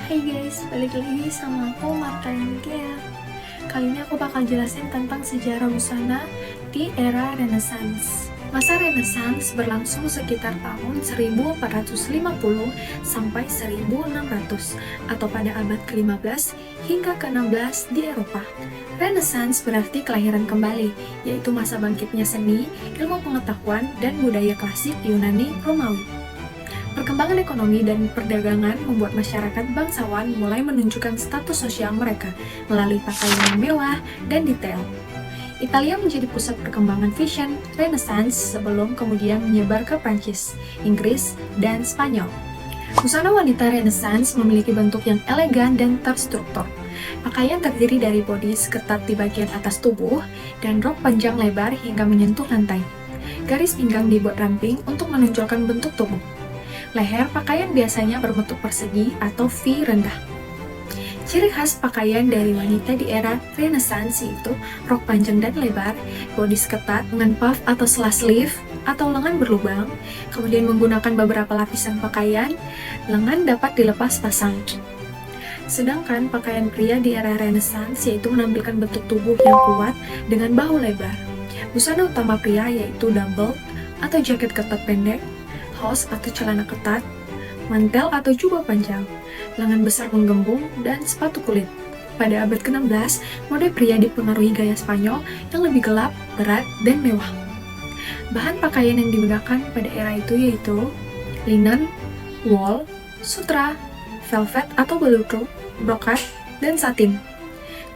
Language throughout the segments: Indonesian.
Hai guys, balik lagi sama aku Marta India. Kali ini aku bakal jelasin tentang sejarah busana di era Renaissance. Masa Renaissance berlangsung sekitar tahun 1450 sampai 1600 atau pada abad ke-15 hingga ke-16 di Eropa. Renaissance berarti kelahiran kembali, yaitu masa bangkitnya seni, ilmu pengetahuan, dan budaya klasik Yunani Romawi. Perkembangan ekonomi dan perdagangan membuat masyarakat bangsawan mulai menunjukkan status sosial mereka melalui pakaian yang mewah dan detail. Italia menjadi pusat perkembangan fashion Renaissance sebelum kemudian menyebar ke Prancis, Inggris, dan Spanyol. Busana wanita Renaissance memiliki bentuk yang elegan dan terstruktur. Pakaian terdiri dari bodies ketat di bagian atas tubuh dan rok panjang lebar hingga menyentuh lantai. Garis pinggang dibuat ramping untuk menonjolkan bentuk tubuh. Leher pakaian biasanya berbentuk persegi atau V rendah. Ciri khas pakaian dari wanita di era Renaissance yaitu rok panjang dan lebar, bodies ketat dengan puff atau slash sleeve atau lengan berlubang, kemudian menggunakan beberapa lapisan pakaian, lengan dapat dilepas pasang. Sedangkan pakaian pria di era Renaissance yaitu menampilkan bentuk tubuh yang kuat dengan bahu lebar. Busana utama pria yaitu double atau jaket ketat pendek, hose atau celana ketat, mantel atau jubah panjang, lengan besar menggembung, dan sepatu kulit. Pada abad ke-16, mode pria dipengaruhi gaya Spanyol yang lebih gelap, berat, dan mewah. Bahan pakaian yang digunakan pada era itu yaitu linen, wool, sutra, velvet atau veluto, brokat, dan satin.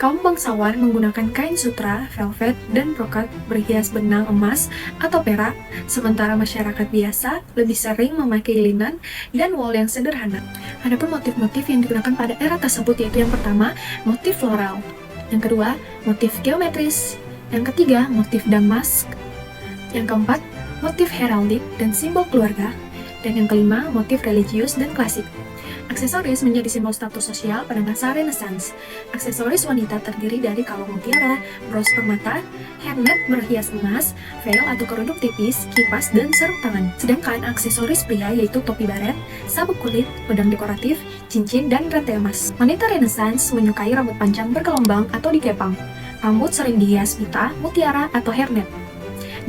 Kaum bangsawan menggunakan kain sutra, velvet, dan brokat berhias benang emas atau perak, sementara masyarakat biasa lebih sering memakai linen dan wool yang sederhana. Adapun motif-motif yang digunakan pada era tersebut yaitu yang pertama, motif floral, yang kedua, motif geometris, yang ketiga, motif damask, yang keempat, motif heraldik dan simbol keluarga, dan yang kelima, motif religius dan klasik. Aksesoris menjadi simbol status sosial pada masa Renaissance. Aksesoris wanita terdiri dari kalung mutiara, bros permata, hairnet berhias emas, veil atau kerudung tipis, kipas, dan sarung tangan. Sedangkan aksesoris pria yaitu topi baret, sabuk kulit, pedang dekoratif, cincin, dan rantai emas. Wanita Renaissance menyukai rambut panjang bergelombang atau dikepang. Rambut sering dihias pita, mutiara, atau hairnet.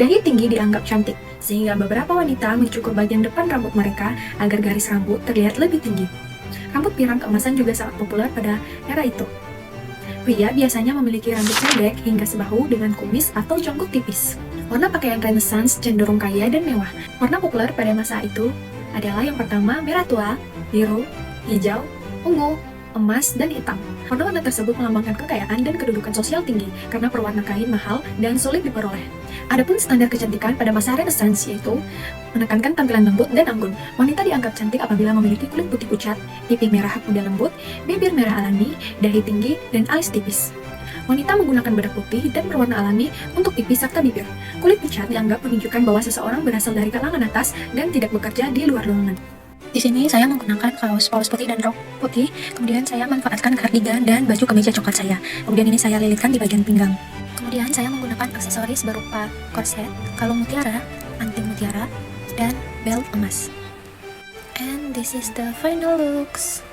Dahi tinggi dianggap cantik, sehingga beberapa wanita mencukur bagian depan rambut mereka agar garis rambut terlihat lebih tinggi. Rambut pirang keemasan juga sangat populer pada era itu. Pria biasanya memiliki rambut pendek hingga sebahu dengan kumis atau janggut tipis. Warna pakaian Renaissance cenderung kaya dan mewah. Warna populer pada masa itu adalah yang pertama merah tua, biru, hijau, ungu, emas, dan hitam. Warna-warna tersebut melambangkan kekayaan dan kedudukan sosial tinggi karena perwarna kain mahal dan sulit diperoleh. Adapun standar kecantikan pada masa Renaissance yaitu menekankan tampilan lembut dan anggun. Wanita dianggap cantik apabila memiliki kulit putih pucat, pipi merah muda lembut, bibir merah alami, dahi tinggi, dan alis tipis. Wanita menggunakan bedak putih dan berwarna alami untuk pipi serta bibir. Kulit pucat dianggap menunjukkan bahwa seseorang berasal dari kalangan atas dan tidak bekerja di luar ruangan. Di sini saya menggunakan kaos polos putih dan rok putih, kemudian saya manfaatkan kardigan dan baju kemeja coklat saya. Kemudian ini saya lilitkan di bagian pinggang. Kemudian saya menggunakan aksesoris berupa korset, kalung mutiara, anting mutiara, dan belt emas. And this is the final looks.